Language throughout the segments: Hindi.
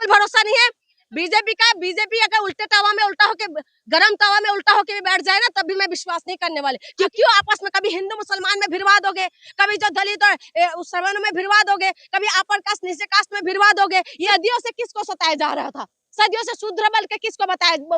बिल्कुल भरोसा नहीं है बीजेपी का। बीजेपी अगर उल्टे तवा में उल्टा होके, गरम तवा में उल्टा होके भी बैठ जाए ना, तब भी मैं विश्वास नहीं करने वाले। क्यों आपस में कभी हिंदू मुसलमान में भिड़वा दोगे, कभी जो दलित और उस सवर्ण में भिड़वा दोगे, कभी अपर कास्ट नीचे कास्ट में भिड़वा दोगे। ये सदियों से किसको सताया जा रहा था? सदियों से शूद्र बल के किसको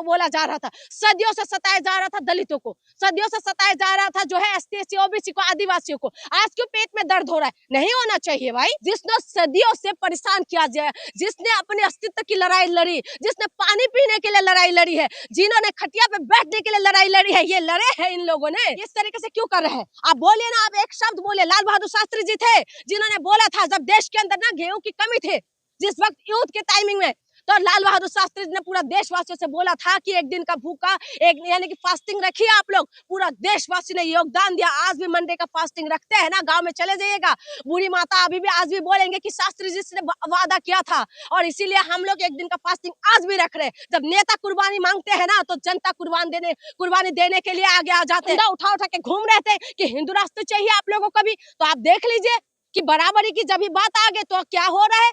बोला जा रहा था? सदियों से सताया जा रहा था दलितों को, सदियों से सताया जा रहा था जो है एसटी एससी ओबीसी को, आदिवासियों को। आज क्यों पेट में दर्द हो रहा है? नहीं होना चाहिए भाई। जिसने सदियों से परेशान किया जाए, जिसने अपने अस्तित्व की लड़ाई लड़ी, जिसने पानी पीने के लिए लड़ाई लड़ी है, जिन्होंने खटिया पे बैठने के लिए लड़ाई लड़ी है, ये लड़े हैं इन लोगों ने। इस तरीके से क्यों कर रहे हैं? आप बोलिए ना, आप एक शब्द बोले। लाल बहादुर शास्त्री जी थे जिन्होंने बोला था जब देश के अंदर ना गेहूं की कमी थी, जिस वक्त युद्ध के टाइमिंग में, तो लाल बहादुर शास्त्री जी ने पूरा देशवासियों से बोला था कि एक दिन का भूखा, एक यानी कि फास्टिंग रखिए आप लोग। पूरा देशवासी ने योगदान दिया। आज भी मंडे का फास्टिंग रखते हैं ना, गांव में चले जाइएगा, बूढ़ी माता अभी भी आज भी बोलेंगे कि शास्त्री जी ने वादा किया था, और इसीलिए हम लोग एक दिन का फास्टिंग आज भी रख रहे हैं। जब नेता कुर्बानी मांगते हैं ना, तो जनता कुर्बानी देने के लिए आगे आ जाते हैं। उठा उठा के घूम रहे थे कि हिंदू राष्ट्र चाहिए आप लोगों को भी। तो आप देख लीजिए कि बराबरी की जब भी बात आ गई तो क्या हो रहा है?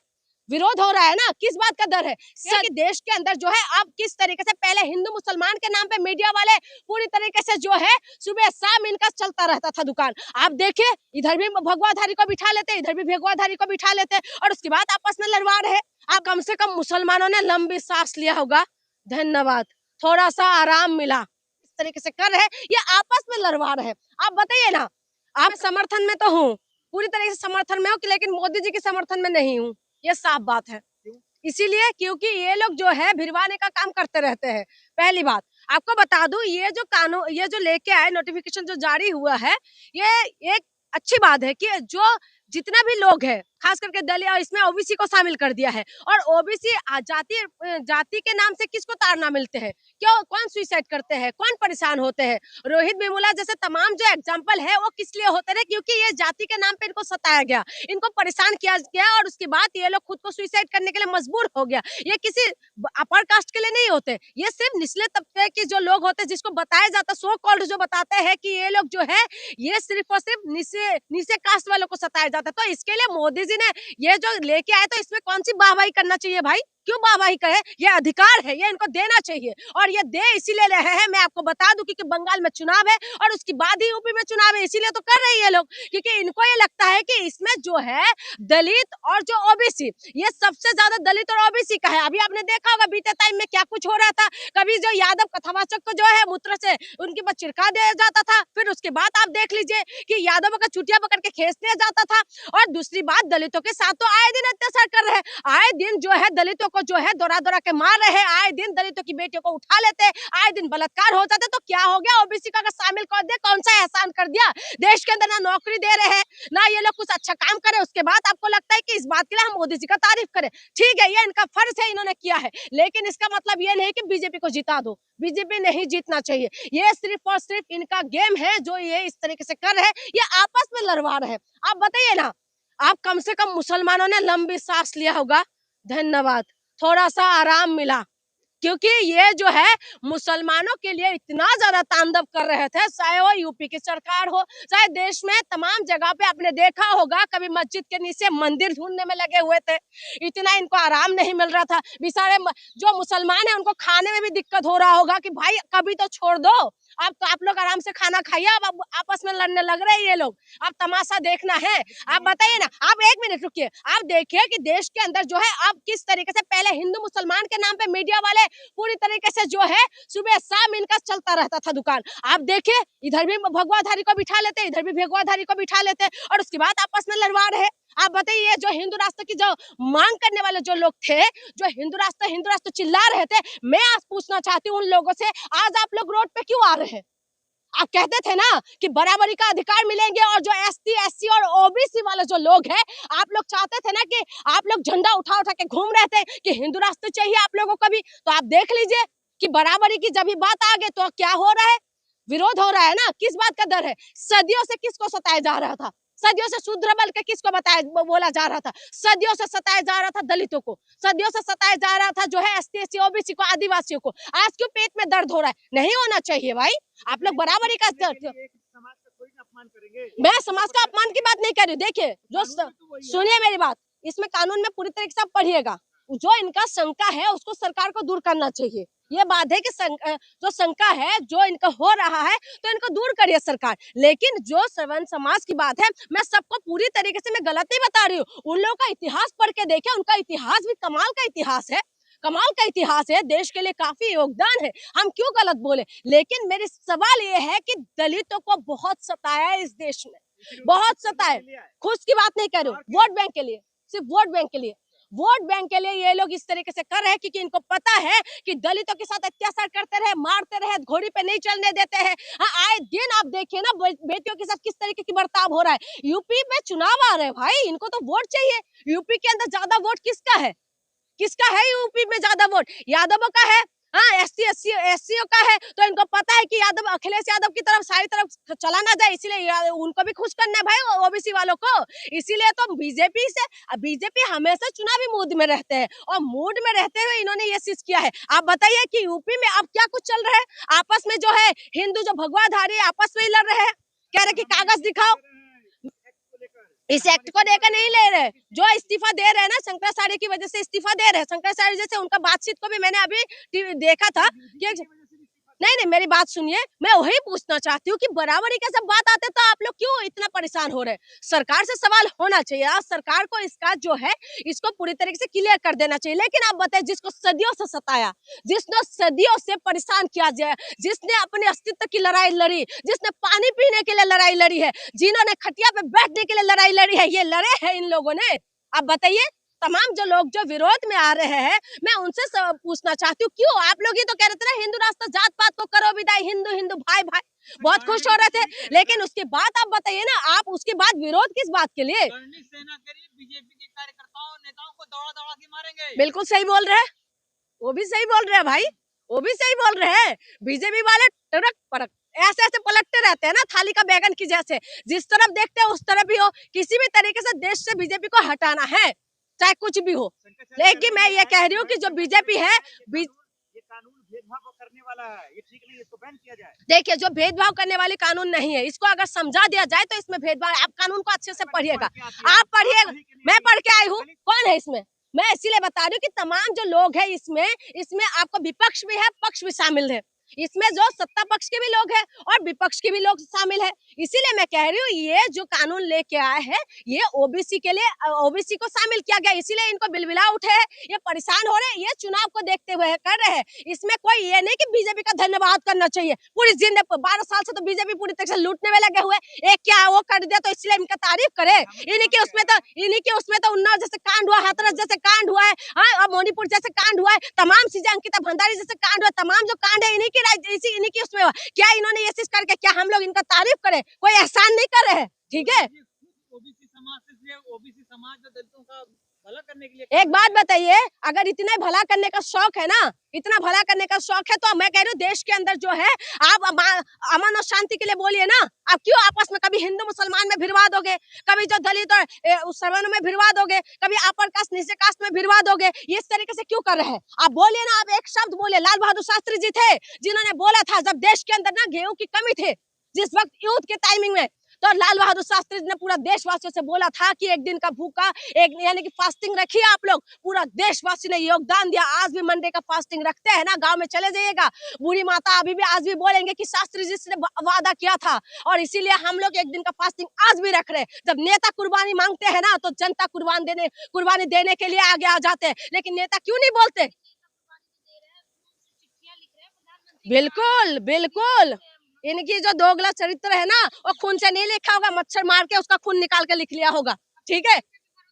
विरोध हो रहा है ना। किस बात का डर है? कि देश के अंदर जो है अब किस तरीके से, पहले हिंदू मुसलमान के नाम पे मीडिया वाले पूरी तरीके से जो है सुबह शाम इनका चलता रहता था दुकान। आप देखिए, इधर भी भगवाधारी को बिठा लेते, इधर भी भगवाधारी को बिठा लेते, और उसके बाद आपस में लड़वा रहे। आप कम से कम मुसलमानों ने लंबी सांस लिया होगा, धन्यवाद, थोड़ा सा आराम मिला। इस तरीके से कर रहे, ये आपस में लड़वा रहे। आप बताइए ना, आप समर्थन में तो हूँ, पूरी तरीके से समर्थन में हो, लेकिन मोदी जी के समर्थन में नहीं हूँ, ये साफ बात है। इसीलिए क्योंकि ये लोग जो है भिड़वाने का काम करते रहते हैं। पहली बात आपको बता दूं, ये जो कानून, ये जो लेके आए नोटिफिकेशन जो जारी हुआ है, ये एक अच्छी बात है कि जो जितना भी लोग है, खास करके दलित, और इसमें ओबीसी को शामिल कर दिया है। और ओबीसी जाति के नाम से किसको ताड़ना मिलते हैं? क्यों, कौन सुसाइड करते हैं, कौन परेशान होते हैं? रोहित वेमुला जैसे तमाम जो एग्जाम्पल है वो किस लिए होते रहे? क्योंकि ये जाति के नाम पे इनको सताया गया, इनको परेशान किया गया, और उसके बाद ये लोग खुद को सुसाइड करने के लिए मजबूर हो गया। ये किसी अपर कास्ट के लिए नहीं होते, ये सिर्फ निचले तबके के जो लोग होते हैं, जिसको बताया जाता, सो कॉल्ड जो बताते हैं कि ये लोग जो है ये सिर्फ और सिर्फ नीचे कास्ट वालों को सताया जाता है। तो इसके लिए मोदी जी ने ये जो लेके आए, तो इसमें कौन सी वाहवाही करना चाहिए भाई? क्यों वाहवाही करे? ये अधिकार है, ये इनको देना चाहिए, और ये दे इसीलिए रहे हैं। मैं आपको बता दूं कि बंगाल में चुनाव है और उसके बाद ही यूपी में चुनाव है, इसीलिए तो कर रहे हैं ये लोग, क्योंकि इनको ये लगता है कि इसमें जो है दलित और जो ओबीसी, ये सबसे ज्यादा दलित और ओबीसी का है। अभी आपने देखा होगा बीते टाइम में क्या कुछ हो रहा था। कभी जो यादव कथावाचक को जो है मूत्र से उनके ऊपर छिड़का दिया जाता था, फिर उसके बाद आप देख लीजिए कि यादवों का चुटिया पकड़ के खींच दिया जाता था। और दूसरी बात, दलितों के साथ तो आए दिन अत्याचार कर रहे हैं, आए दिन जो है दलितों को जो है दौरा दौरा के मार रहे हैं, आए दिन दलितों की बेटियों को उठा लेते, आए दिन बलात्कार हो जाते। तो क्या हो गया? ओबीसी का शामिल कर दिया, कौन सा एहसान कर दिया? देश के अंदर ना नौकरी दे रहे हैं, ना ये लोग कुछ अच्छा काम करे, उसके बाद आपको लगता है कि इस बात के लिए हम मोदी जी का तारीफ करें। ठीक है, ये इनका फर्ज है, इन्होंने किया है, लेकिन इसका मतलब ये नहीं कि बीजेपी को जिता दो। बीजेपी नहीं जीतना चाहिए, ये सिर्फ और सिर्फ इनका गेम है जो ये इस तरीके से कर रहे हैं, ये आपस में लड़वा रहे हैं। आप बताइए ना, आप कम से कम मुसलमानों ने लंबी सांस लिया होगा, धन्यवाद, थोड़ा सा आराम मिला। क्योंकि ये जो है मुसलमानों के लिए इतना ज्यादा तांडव कर रहे थे, चाहे वो यूपी की सरकार हो, चाहे देश में तमाम जगह पे आपने देखा होगा, कभी मस्जिद के नीचे मंदिर ढूंढने में लगे हुए थे, इतना इनको आराम नहीं मिल रहा था। बेचारे जो मुसलमान है उनको खाने में भी दिक्कत हो रहा होगा कि भाई कभी तो छोड़ दो, आप लोग आराम से खाना खाइए, अब आपस में लड़ने लग रहे हैं ये लोग, अब तमाशा देखना है। आप बताइए ना, आप एक मिनट रुकिए, आप देखिए कि देश के अंदर जो है अब किस तरीके से, पहले हिंदू मुसलमान के नाम पे मीडिया वाले पूरी तरीके से जो है सुबह शाम इनका चलता रहता था दुकान। आप देखिए, इधर भी भगवाधारी को बिठा लेते, इधर भी भगवाधारी को बिठा लेते, और उसके बाद आपस में लड़वा रहे। आप बताइए, जो हिंदू राष्ट्र की जो मांग करने वाले जो लोग थे, जो हिंदू राष्ट्र चिल्ला रहे थे, मैं आज पूछना चाहती हूँ उन लोगों से, आज आप लोग रोड पे क्यों आ रहे हैं? आप कहते थे ना कि बराबरी का अधिकार मिलेंगे, और जो एसटी एससी और ओबीसी वाले जो लोग हैं, आप लोग चाहते थे ना कि आप लोग झंडा उठा उठा के घूम रहे थे कि हिंदू राष्ट्र चाहिए आप लोगों को भी। तो आप देख लीजिए कि बराबरी की जब भी बात आ गई तो क्या हो रहा है? विरोध हो रहा है ना। किस बात का डर है? सदियों से किसको सताया जा रहा था? सदियों से शूद्र बल के किसको बोला जा रहा था? सदियों से सताया जा रहा था दलितों को, सदियों से सताया जा रहा था जो है एसटी एससी ओबीसी को, आदिवासियों को। आज क्यों पेट में दर्द हो रहा है? नहीं होना चाहिए भाई। आप लोग बराबरी का मैं समाज का अपमान की बात नहीं कर रही हूँ। देखिए, जो सुनिए मेरी बात, इसमें कानून में पूरी तरीके से आप पढ़िएगा, जो इनका शंका है उसको सरकार को दूर करना चाहिए। ये बात है कि जो शंका है जो इनका हो रहा है तो इनको दूर करिए सरकार। लेकिन जो सवर्ण समाज की बात है, मैं सबको पूरी तरीके से मैं गलत नहीं बता रही हूँ। उन लोगों का इतिहास पढ़ के देखे, उनका इतिहास भी कमाल का इतिहास है, कमाल का इतिहास है, देश के लिए काफी योगदान है, हम क्यों गलत बोले। लेकिन मेरी सवाल ये है कि दलितों को बहुत सताया है इस देश में, बहुत सताया। खुश की बात नहीं कर रही हूँ, वोट बैंक के लिए, सिर्फ वोट बैंक के लिए, वोट बैंक के लिए ये लोग इस तरीके से कर रहे हैं क्योंकि इनको पता है कि दलितों के साथ अत्याचार करते रहे, मारते रहे, घोड़ी पे नहीं चलने देते हैं। हाँ, आए दिन आप देखिए ना बेटियों के साथ किस तरीके की बर्ताव हो रहा है। यूपी में चुनाव आ रहे हैं भाई, इनको तो वोट चाहिए। यूपी के अंदर ज्यादा वोट किसका है, किसका है यूपी में ज्यादा वोट? यादवों का है। हाँ, एससीओ का है। तो इनको पता है कि यादव, अखिलेश यादव की तरफ सारी तरफ चला ना जाए, इसीलिए उनको भी खुश करना है भाई ओबीसी वालों को। इसीलिए तो बीजेपी हमेशा चुनावी मूड में रहते हैं और मूड में रहते हुए इन्होंने ये चीज किया है। आप बताइए कि यूपी में अब क्या कुछ चल रहा है? आपस में जो है हिंदू जो भगवाधारी आपस में ही लड़ रहे हैं, कह रहे कि कागज दिखाओ। इस एक्ट को लेकर नहीं ले रहे, जो इस्तीफा दे रहे हैं ना शंकराचार्य की वजह से इस्तीफा दे रहे हैं। शंकराचार्य जैसे उनका बातचीत को भी मैंने अभी देखा था कि नहीं, मेरी बात सुनिए, मैं वही पूछना चाहती हूँ कि बराबरी का सब बात आते तो आप लोग क्यों इतना परेशान हो रहे हैं? सरकार से सवाल होना चाहिए, आज सरकार को इसका जो है इसको पूरी तरीके से क्लियर कर देना चाहिए। लेकिन आप बताइए, जिसको सदियों से सताया, जिसने सदियों से परेशान किया जाए, जिसने अपने अस्तित्व की लड़ाई लड़ी, जिसने पानी पीने के लिए लड़ाई लड़ी है, जिन्होंने खटिया पे बैठने के लिए लड़ाई लड़ी है, ये लड़े हैं इन लोगों ने। आप बताइए, तमाम जो लोग जो विरोध में आ रहे हैं, मैं उनसे पूछना चाहती हूँ, क्यों आप लोग ही तो कह रहे थे ना हिंदू राष्ट्र जात पात को करो विदाई, हिंदू हिंदू भाई भाई, बहुत खुश हो रहे थे। लेकिन उसके बाद आप बताइए ना, आप उसके बाद विरोध किस बात के लिए? सेना करिए, बीजेपी के कार्यकर्ताओं नेताओं को दौड़ा दौड़ा के मारेंगे। बिल्कुल सही बोल रहे हैं, वो भी सही बोल रहे हैं भाई, वो भी सही बोल रहे हैं। बीजेपी वाले टरक परक ऐसे ऐसे पलटते रहते हैं ना थाली का बैगन की जैसे, जिस तरफ देखते हैं उस तरफ ही हो। किसी भी तरीके से देश से बीजेपी को हटाना है, चाहे कुछ भी हो। लेकिन मैं ये कह रही हूँ कि जो बीजेपी है, ये कानून भेदभाव करने वाला है, ये ठीक नहीं है, इसको बैन किया जाए। देखिए, जो भेदभाव करने वाली कानून नहीं है, इसको अगर समझा दिया जाए तो इसमें भेदभाव। आप कानून को अच्छे से पढ़िएगा, आप पढ़िएगा। मैं पढ़ के आई हूँ, कौन है इसमें? मैं इसीलिए बता रही हूँ कि तमाम जो लोग हैं इसमें आपको विपक्ष भी है, पक्ष भी शामिल है। इसमें जो सत्ता पक्ष के भी लोग हैं और विपक्ष के भी लोग शामिल है। इसीलिए मैं कह रही हूँ, ये जो कानून लेके आए हैं, ये ओबीसी के लिए, ओबीसी को शामिल किया गया, इसीलिए इनको बिलबिला उठे हैं, ये परेशान हो रहे हैं, ये चुनाव को देखते हुए कर रहे हैं। इसमें कोई ये नहीं कि बीजेपी का धन्यवाद करना चाहिए। पूरी जिंदगी 12 साल से तो बीजेपी पूरी तरह से लूटने में लगे हुए, एक क्या वो कर दिया तो इसलिए इनका तारीफ करे। इन्हीं के उसमें तो उन्नाव जैसे कांड हुआ, हाथरस जैसे कांड हुआ है, और मणिपुर जैसे कांड हुआ है, तमाम चीजें, अंकिता भंडारी जैसे कांड हुआ, तमाम जो कांड है इन्हीं की उसमें हुआ। क्या इन्होंने ये चीज करके क्या हम लोग इनका तारीफ करें? कोई एहसान नहीं कर रहे हैं, ठीक है। ओबीसी समाज जो दलितों का भला करने के लिए, एक बात बताइए, अगर इतना भला करने का शौक है ना, इतना भला करने का शौक है, तो मैं कह रही हूँ देश के अंदर जो है आप अमन और शांति के लिए बोलिए ना। आप क्यों आपस में कभी हिंदू मुसलमान में भिड़वा दोगे, कभी जो दलित और सवर्ण में भिड़वा दोगे, कभी अपर कास्ट नीचे कास्ट में भिड़वा दोगे? ये इस तरीके से क्यों कर रहे हैं? आप बोलिए ना, आप एक शब्द बोलिए। लाल बहादुर शास्त्री जी थे जिन्होंने बोला था, जब देश के अंदर ना गेहूं की कमी थी, जिस वक्त युद्ध के टाइमिंग में, तो लाल बहादुर शास्त्री जी ने पूरा देशवासियों से बोला था कि एक दिन का भूखा, एक यानी कि फास्टिंग रखिए आप लोग। पूरा देशवासी ने योगदान दिया। आज भी मंडे का फास्टिंग रखते हैं ना, गांव में चले जाइएगा, बूढ़ी माता अभी भी आज भी बोलेंगे कि शास्त्री जी ने वादा किया था, और इसीलिए हम लोग एक दिन का फास्टिंग आज भी रख रहे हैं। जब नेता कुर्बानी मांगते हैं ना, तो जनता कुर्बानी देने के लिए आगे आ जाते हैं। लेकिन नेता क्यों नहीं बोलते? बिल्कुल बिल्कुल, इनकी जो दोगला चरित्र है ना, वो खून से नहीं लिखा होगा, मच्छर मार के उसका खून निकाल के लिख लिया होगा, ठीक है।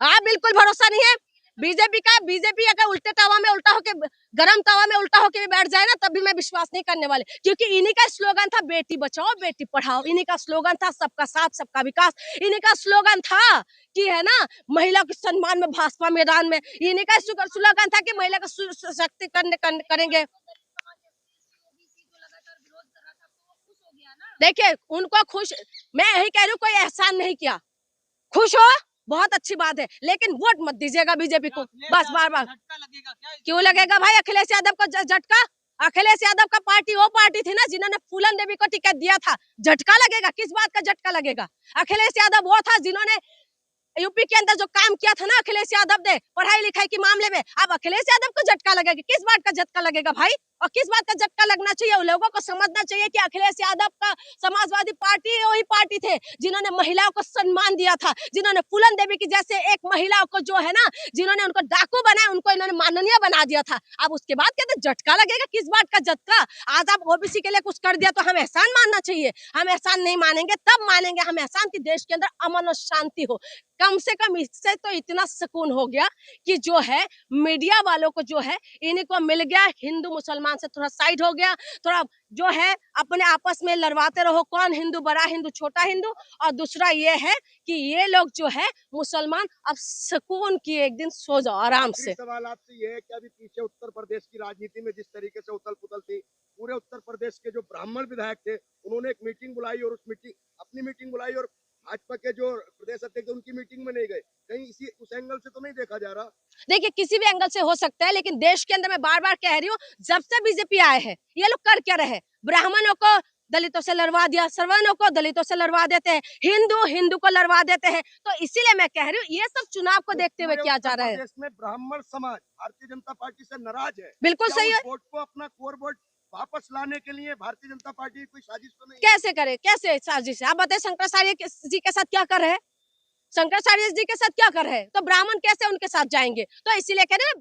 हाँ, बिल्कुल भरोसा नहीं है बीजेपी अगर उल्टे तवा में उल्टा होके, गरम तवा में उल्टा होके भी बैठ जाए ना, तब भी मैं विश्वास नहीं करने वाले, क्योंकि इन्हीं का स्लोगन था बेटी बचाओ बेटी पढ़ाओ, इन्हीं का स्लोगन था सबका साथ सबका विकास, इन्हीं का स्लोगन था कि है ना महिला के सम्मान में भाजपा मैदान में, इन्हीं का स्लोगन था कि महिला का सशक्तिकरण करेंगे। देखिए, उनको खुश, मैं यही कह रही हूँ, कोई एहसान नहीं किया, खुश हो बहुत अच्छी बात है, लेकिन वोट मत दीजिएगा बीजेपी को, बस बार बार। क्यों लगेगा भाई अखिलेश यादव को झटका? अखिलेश यादव का पार्टी वो पार्टी थी ना जिन्होंने फूलन देवी को टिकट दिया था, झटका लगेगा? किस बात का झटका लगेगा? अखिलेश यादव वो था जिन्होंने यूपी के अंदर जो काम किया था ना अखिलेश यादव ने पढ़ाई लिखाई के मामले में, अब अखिलेश यादव को झटका लगेगा। किस बात का झटका लगेगा भाई? और किस बात का झटका लगना चाहिए? उन लोगों को समझना चाहिए कि अखिलेश यादव का समाजवादी पार्टी वही पार्टी थे जिन्होंने महिलाओं को सम्मान दिया था, जिन्होंने फूलन देवी की जैसे एक महिला को जो है ना, जिन्होंने उनको डाकू बनाया, उनको इन्होंने माननीय बना दिया था। अब उसके बाद कहते झटका लगेगा। किस बात का झटका? आज आप ओबीसी के लिए कुछ कर दिया तो हम एहसान मानना चाहिए? हम एहसान नहीं मानेंगे, तब मानेंगे हम एहसान कि देश के अंदर अमन और शांति हो। कम से कम इससे तो इतना सुकून हो गया कि जो है मीडिया वालों को जो है इन्हीं को मिल गया, हिंदू मुसलमान से थोड़ा साइड हो गया, थोड़ा जो है अपने आपस में लड़वाते रहो, कौन हिंदू बड़ा हिंदू छोटा हिंदू। और दूसरा ये है कि ये लोग जो है मुसलमान अब सुकून की एक दिन सो जाओ आराम से। सवाल आपसे ये है कि अभी पीछे उत्तर प्रदेश की राजनीति में जिस तरीके से उथल पुथल थी, पूरे उत्तर प्रदेश के जो ब्राह्मण विधायक थे उन्होंने एक मीटिंग बुलाई और अपनी मीटिंग बुलाई और भाजपा के जो प्रदेश अध्यक्ष उनकी मीटिंग में नहीं गए। कहीं इसी उस एंगल से तो नहीं देखा जा रहा? देखिए किसी भी एंगल से हो सकता है, लेकिन देश के अंदर मैं बार बार कह रही हूँ, जब से बीजेपी आए हैं ये लोग कर क्या रहे? ब्राह्मणों को दलितों से लड़वा दिया, सवर्णों को दलितों से लड़वा देते हैं, हिंदू को लड़वा देते हैं। तो इसीलिए मैं कह रही हूँ ये सब चुनाव को देखते हुए किया जा रहा है। प्रदेश में ब्राह्मण समाज भारतीय जनता पार्टी से नाराज है। बिल्कुल सही है। वोट को अपना कोर वोट वापस लाने के लिए भारतीय जनता पार्टी की कोई साजिश तो नहीं? कैसे करे? कैसे साजिश है? आप बताइए शंकराचार्य जी के साथ क्या कर रहे हैं? शंकराचार्य जी के साथ क्या कर रहे हैं? तो ब्राह्मण कैसे उनके साथ जाएंगे? तो इसीलिए कह रहे हैं